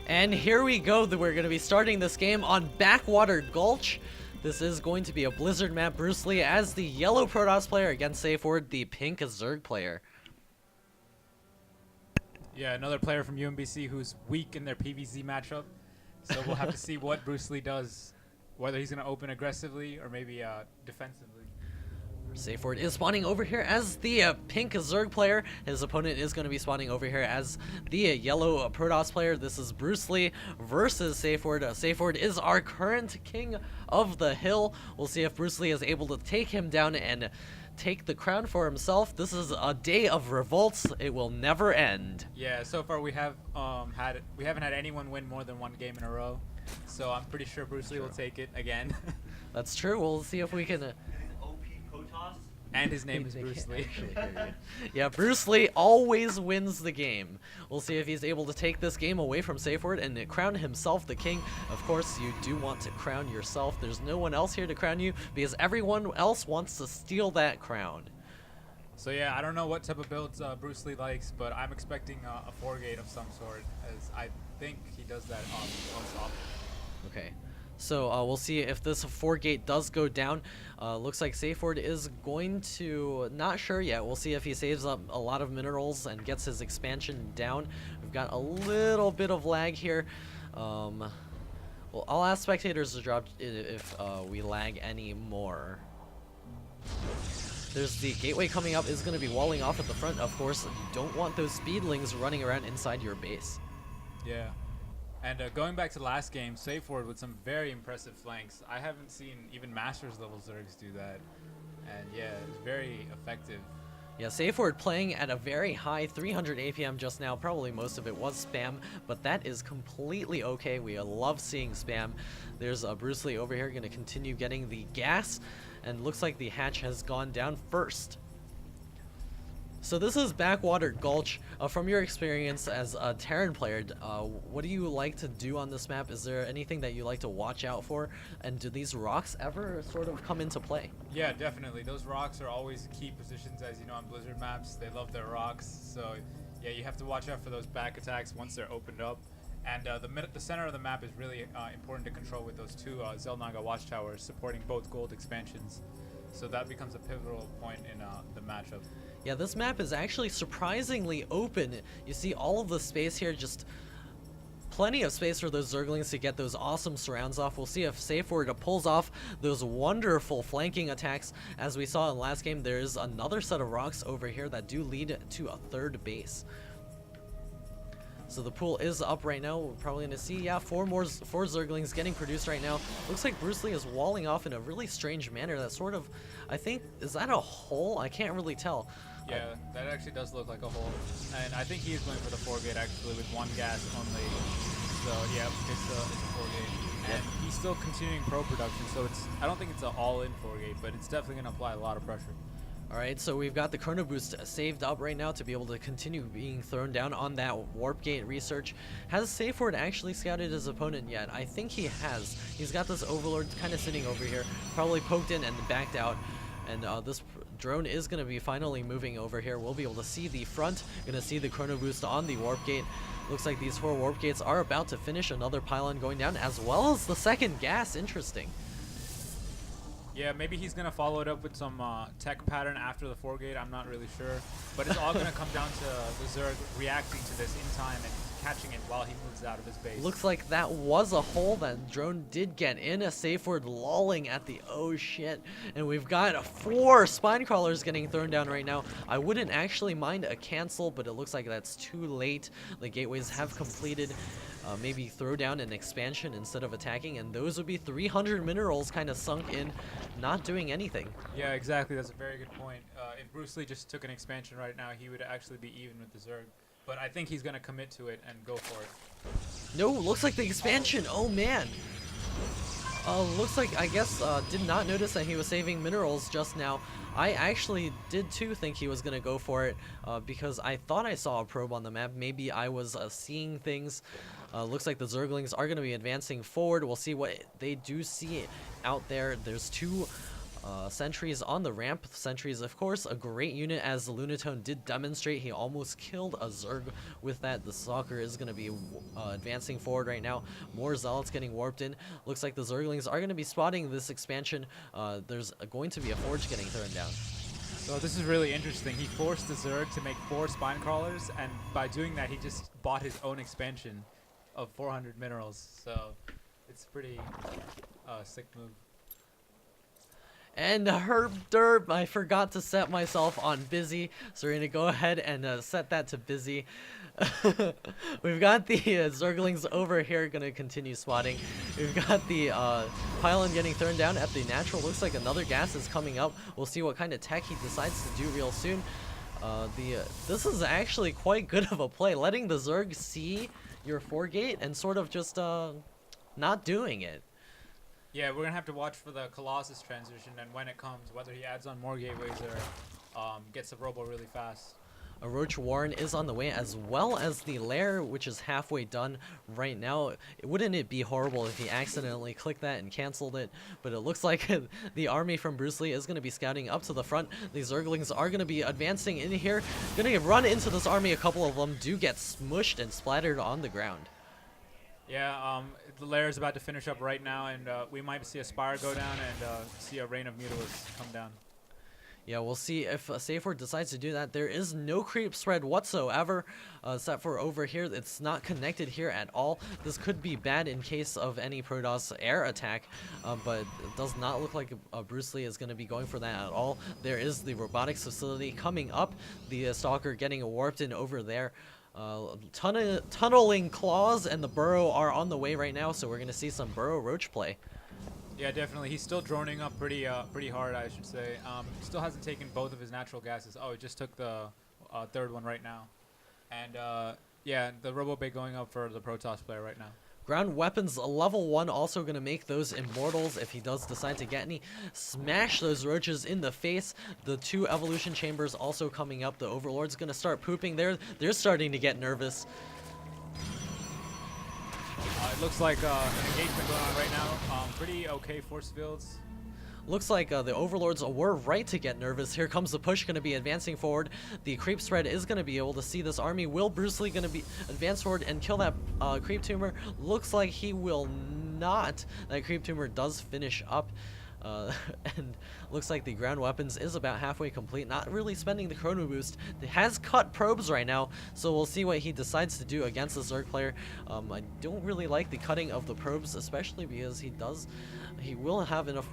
And here we go. We're going to be starting this game on Backwater Gulch. This is going to be a Blizzard map. Bruce Lee as the yellow Protoss player against Safeward, the pink Zerg player. Yeah, another player from UMBC who's weak in their PvZ matchup. So we'll have to see what Bruce Lee does, whether he's going to open aggressively or maybe defensively. Safeward is spawning over here as the pink Zerg player. His opponent is going to be spawning over here as the yellow Protoss player. This is Bruce Lee versus Safeward. Safeward is our current king of the hill. We'll see if Bruce Lee is able to take him down and take the crown for himself. This is a day of revolts. It will never end. Yeah, so far we haven't had anyone win more than one game in a row. So I'm pretty sure Bruce Lee will take it again. That's true. We'll see if we can. And his name is Bruce Lee. Yeah, Bruce Lee always wins the game. We'll see if he's able to take this game away from Safeward and crown himself the king. Of course, you do want to crown yourself. There's no one else here to crown you because everyone else wants to steal that crown. So yeah, I don't know what type of builds Bruce Lee likes, but I'm expecting a 4-gate of some sort, as I think he does that most often. Okay. So we'll see if this 4-gate does go down. Looks like Safeward is going to, not sure yet. We'll see if he saves up a lot of minerals and gets his expansion down. We've got a little bit of lag here. Well, I'll ask spectators to drop if we lag any more. There's the gateway coming up, is going to be walling off at the front. Of course, you don't want those speedlings running around inside your base. Yeah. And going back to last game, Safeward with some very impressive flanks. I haven't seen even Masters level Zergs do that. And yeah, it's very effective. Yeah, Safeward playing at a very high 300 APM just now. Probably most of it was spam, but that is completely okay. We love seeing spam. There's Bruce Lee over here going to continue getting the gas, and looks like the hatch has gone down first. So this is Backwater Gulch. From your experience as a Terran player, what do you like to do on this map? Is there anything that you like to watch out for? And do these rocks ever sort of come into play? Yeah, definitely. Those rocks are always key positions, as you know, on Blizzard maps. They love their rocks. So yeah, you have to watch out for those back attacks once they're opened up. And the center of the map is really important to control with those two Zelnaga watchtowers supporting both gold expansions. So that becomes a pivotal point in the matchup. Yeah, this map is actually surprisingly open. You see all of the space here, just plenty of space for those Zerglings to get those awesome surrounds off. We'll see if Safeward pulls off those wonderful flanking attacks. As we saw in last game, there is another set of rocks over here that do lead to a third base. So the pool is up right now. We're probably going to see, yeah, four Zerglings getting produced right now. Looks like Bruce Lee is walling off in a really strange manner. That sort of, I think, is that a hole? I can't really tell. Yeah, that actually does look like a hole. And I think he is going for the 4-gate actually with one gas only. So yeah, it's a 4-gate. And he's still continuing pro production, so I don't think it's an all-in 4-gate, but it's definitely going to apply a lot of pressure. Alright, so we've got the Chrono Boost saved up right now to be able to continue being thrown down on that Warp Gate research. Has Safeward actually scouted his opponent yet? I think he has. He's got this Overlord kind of sitting over here, probably poked in and backed out. And this drone is going to be finally moving over here. We'll be able to see the front, going to see the Chrono Boost on the Warp Gate. Looks like these 4 Warp Gates are about to finish, another pylon going down, as well as the second gas. Interesting. Yeah, maybe he's going to follow it up with some tech pattern after the 4-gate. I'm not really sure. But it's all going to come down to the Zerg reacting to this in time and catching it while he moves out of his base. Looks like that was a hole. That drone did get in. A Safeward lolling at the oh shit. And we've got 4 spine crawlers getting thrown down right now. I wouldn't actually mind a cancel, but it looks like that's too late. The gateways have completed. Maybe throw down an expansion instead of attacking, and those would be 300 minerals kind of sunk in, not doing anything. Yeah, exactly. That's a very good point. If Bruce Lee just took an expansion right now, he would actually be even with the Zerg. But I think he's going to commit to it and go for it. No, looks like the expansion. Oh, man. Looks like, I guess, did not notice that he was saving minerals just now. I actually did too think he was going to go for it because I thought I saw a probe on the map. Maybe I was seeing things. Looks like the Zerglings are going to be advancing forward. We'll see what they do see out there. There's 2 Sentries on the ramp. Sentries, of course, a great unit, as the Lunatone did demonstrate. He almost killed a Zerg with that. The Stalker is going to be advancing forward right now. More Zealots getting warped in. Looks like the Zerglings are going to be spotting this expansion. There's going to be a Forge getting thrown down. So this is really interesting. He forced the Zerg to make 4 spine crawlers, and by doing that, he just bought his own expansion of 400 minerals. So it's pretty sick move. And herb derp, I forgot to set myself on busy, so we're gonna go ahead and set that to busy. We've got the Zerglings over here gonna continue spotting. We've got the pylon getting thrown down at the natural. Looks like another gas is coming up. We'll see what kind of tech he decides to do real soon. This is actually quite good of a play, letting the Zerg see your 4-gate and sort of just not doing it. Yeah, we're gonna have to watch for the Colossus transition, and when it comes, whether he adds on more gateways or gets the robo really fast. A Roach Warren is on the way, as well as the Lair, which is halfway done right now. Wouldn't it be horrible if he accidentally clicked that and canceled it? But it looks like the army from Bruce Lee is going to be scouting up to the front. The Zerglings are going to be advancing in here. Going to run into this army. A couple of them do get smushed and splattered on the ground. Yeah, the Lair is about to finish up right now, and we might see a Spire go down and see a Rain of Mutalisks come down. Yeah, we'll see if SafeWord decides to do that. There is no creep spread whatsoever, except for over here. It's not connected here at all. This could be bad in case of any Protoss air attack, but it does not look like Bruce Lee is going to be going for that at all. There is the robotics facility coming up. The Stalker getting warped in over there. Tunneling Claws and the Burrow are on the way right now, so we're going to see some Burrow Roach play. Yeah, definitely. He's still droning up pretty hard, I should say. Still hasn't taken both of his natural gases. Oh, he just took the third one right now. And yeah, the Robo-Bait going up for the Protoss player right now. Ground weapons level 1 also going to make those immortals if he does decide to get any. Smash those roaches in the face. The 2 evolution chambers also coming up. The Overlord's going to start pooping. They're starting to get nervous. It looks like an engagement going on right now. Pretty okay force fields. Looks like the Overlords were right to get nervous. Here comes the push, going to be advancing forward. The creep spread is going to be able to see this army. Will Bruce Lee going to be advance forward and kill that creep tumor? Looks like he will not. That creep tumor does finish up. And looks like the ground weapons is about halfway complete. Not really spending the chrono boost. It has cut probes right now, so we'll see what he decides to do against the Zerg player. I don't really like the cutting of the probes, especially because he will have enough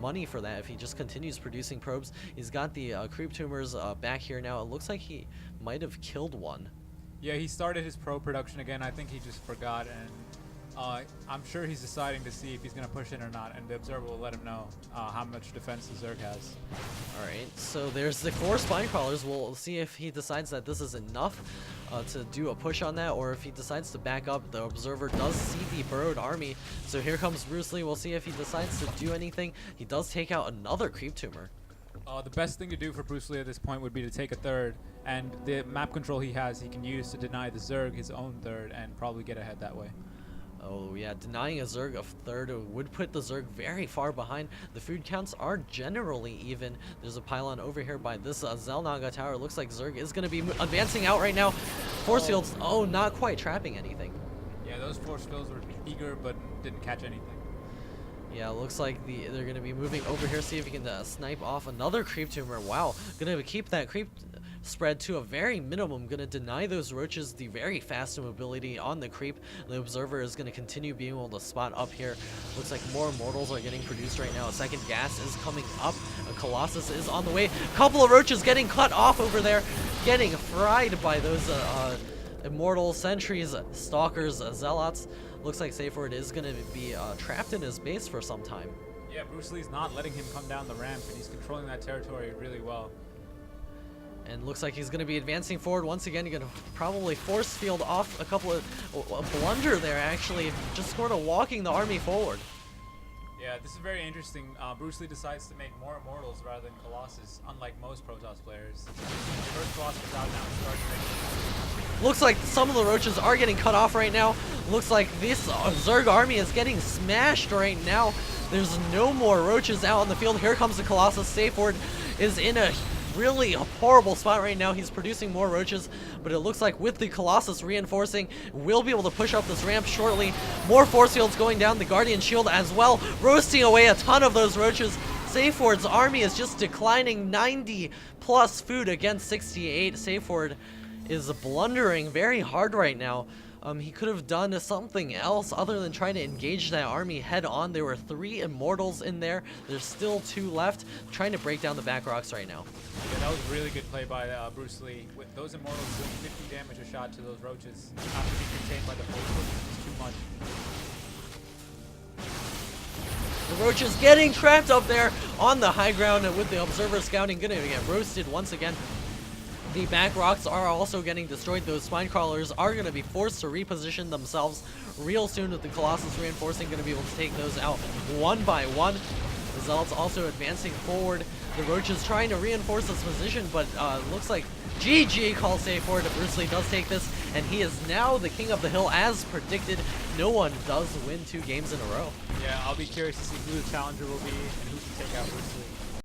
money for that if he just continues producing probes. He's got the creep tumors back here now. It looks like he might have killed one. Yeah, he started his probe production again. I think he just forgot, and I'm sure he's deciding to see if he's going to push in or not, and the observer will let him know how much defense the Zerg has. Alright, so there's the 4 spine crawlers. We'll see if he decides that this is enough to do a push on that, or if he decides to back up. The observer does see the burrowed army, so here comes Bruce Lee. We'll see if he decides to do anything. He does take out another creep tumor. The best thing to do for Bruce Lee at this point would be to take a third, and the map control he has, he can use to deny the Zerg his own third and probably get ahead that way. Oh yeah, denying a Zerg of third would put the Zerg very far behind. The food counts are generally even. There's a pylon over here by this Zelnaga tower. Looks like Zerg is going to be advancing out right now. Force fields, oh, not quite trapping anything. Yeah, those force fields were eager but didn't catch anything. Yeah, looks like they're going to be moving over here, see if he can snipe off another creep tumor. Wow, going to keep that creep spread to a very minimum. Going to deny those roaches the very fast mobility on the creep. The observer is going to continue being able to spot up here. Looks like more immortals are getting produced right now. A second gas is coming up. A Colossus is on the way. A couple of roaches getting cut off over there, getting fried by those immortal sentries, stalkers, zealots. Looks like SafeWord is going to be trapped in his base for some time. Yeah, Bruce Lee's not letting him come down the ramp, and he's controlling that territory really well. And looks like he's going to be advancing forward once again. You're going to probably force field off a couple of a blunder there, actually, just sort of walking the army forward. Yeah, this is very interesting. Bruce Lee decides to make more immortals rather than Colossus, unlike most Protoss players. First Colossus is out now and starting. Looks like some of the roaches are getting cut off right now. Looks like this Zerg army is getting smashed right now. There's no more roaches out on the field. Here comes the Colossus. Safe Word is in a really horrible spot right now. He's producing more roaches, but it looks like with the Colossus reinforcing, we'll be able to push up this ramp shortly. More force fields going down, the Guardian Shield as well, roasting away a ton of those roaches. Safe Word's army is just declining 90 plus food against 68. Safe Word is blundering very hard right now. He could have done something else other than trying to engage that army head on. There were 3 Immortals in there. There's still 2 left. Trying to break down the back rocks right now. Yeah, that was a really good play by Bruce Lee. With those Immortals doing 50 damage a shot to those roaches after being contained by the force is too much. The roaches getting trapped up there on the high ground with the Observer scouting. Gonna get roasted once again. The back rocks are also getting destroyed. Those spine crawlers are going to be forced to reposition themselves real soon with the Colossus reinforcing, going to be able to take those out one by one. The Zealots also advancing forward. The Roaches trying to reinforce this position, but looks like GG calls Safe Word. Bruce Lee does take this, and he is now the king of the hill as predicted. No one does win 2 games in a row. Yeah, I'll be curious to see who the challenger will be and who can take out Bruce Lee.